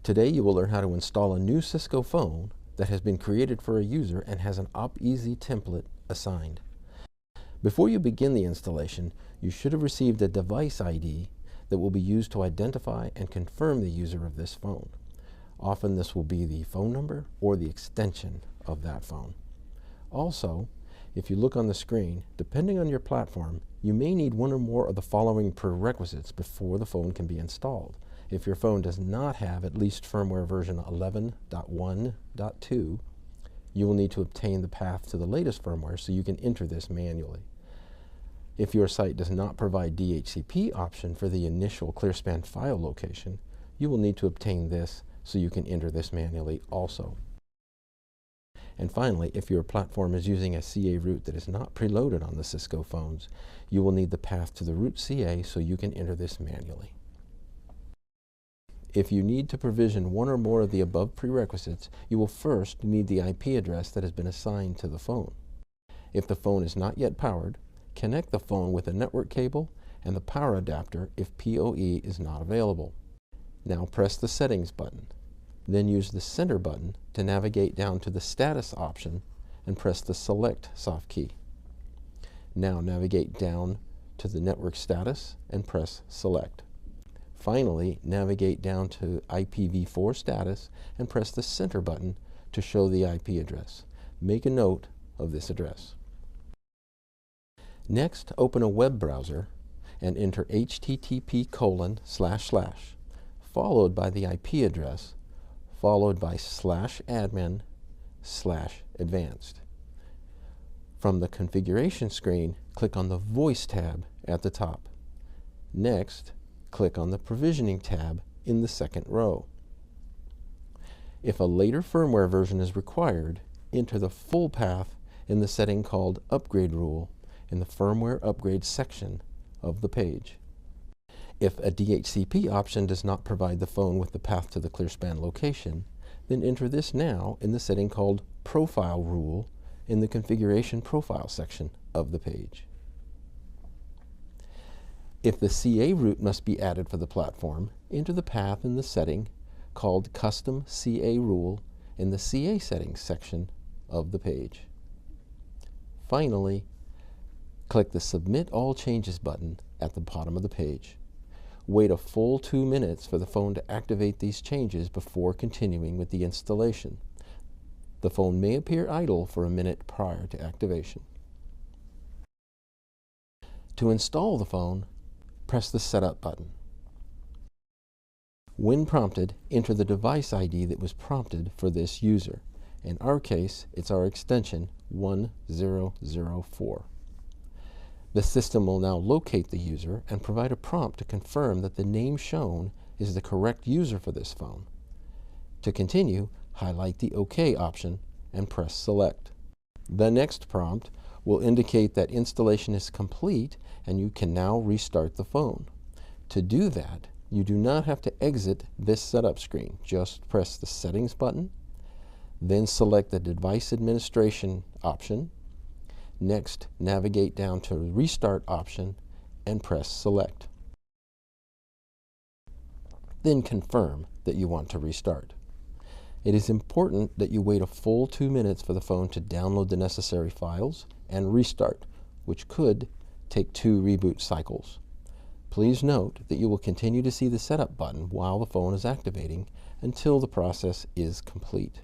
Today you will learn how to install a new Cisco phone that has been created for a user and has an OpEasy template assigned. Before you begin the installation, you should have received a device ID that will be used to identify and confirm the user of this phone. Often this will be the phone number or the extension of that phone. Also, if you look on the screen, depending on your platform, you may need one or more of the following prerequisites before the phone can be installed. If your phone does not have at least firmware version 11.1.2, you will need to obtain the path to the latest firmware so you can enter this manually. If your site does not provide DHCP option for the initial Clearspan file location, you will need to obtain this so you can enter this manually also. And finally, if your platform is using a CA root that is not preloaded on the Cisco phones, you will need the path to the root CA so you can enter this manually. If you need to provision one or more of the above prerequisites, you will first need the IP address that has been assigned to the phone. If the phone is not yet powered, connect the phone with a network cable and the power adapter if PoE is not available. Now press the Settings button. Then use the Center button to navigate down to the Status option and press the Select soft key. Now navigate down to the Network Status and press Select. Finally, navigate down to IPv4 status and press the Center button to show the IP address. Make a note of this address. Next, open a web browser and enter http:// followed by the IP address, followed by /admin/advanced. From the configuration screen, click on the Voice tab at the top. Next, click on the Provisioning tab in the second row. If a later firmware version is required, enter the full path in the setting called Upgrade Rule in the Firmware Upgrade section of the page. If a DHCP option does not provide the phone with the path to the Clearspan location, then enter this now in the setting called Profile Rule in the Configuration Profile section of the page. If the CA root must be added for the platform, enter the path in the setting called Custom CA Rule in the CA Settings section of the page. Finally, click the Submit All Changes button at the bottom of the page. Wait a full 2 minutes for the phone to activate these changes before continuing with the installation. The phone may appear idle for a minute prior to activation. To install the phone, press the Setup button. When prompted, enter the device ID that was prompted for this user. In our case, it's our extension 1004. The system will now locate the user and provide a prompt to confirm that the name shown is the correct user for this phone. To continue, highlight the OK option and press Select. The next prompt will indicate that installation is complete and you can now restart the phone. To do that, you do not have to exit this setup screen. Just press the Settings button, then select the Device Administration option. Next, navigate down to the Restart option and press Select. Then confirm that you want to restart. It is important that you wait a full 2 minutes for the phone to download the necessary files and restart, which could take 2 reboot cycles. Please note that you will continue to see the Setup button while the phone is activating until the process is complete.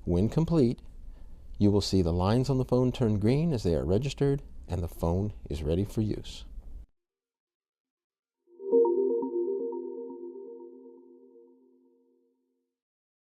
When complete, you will see the lines on the phone turn green as they are registered and the phone is ready for use.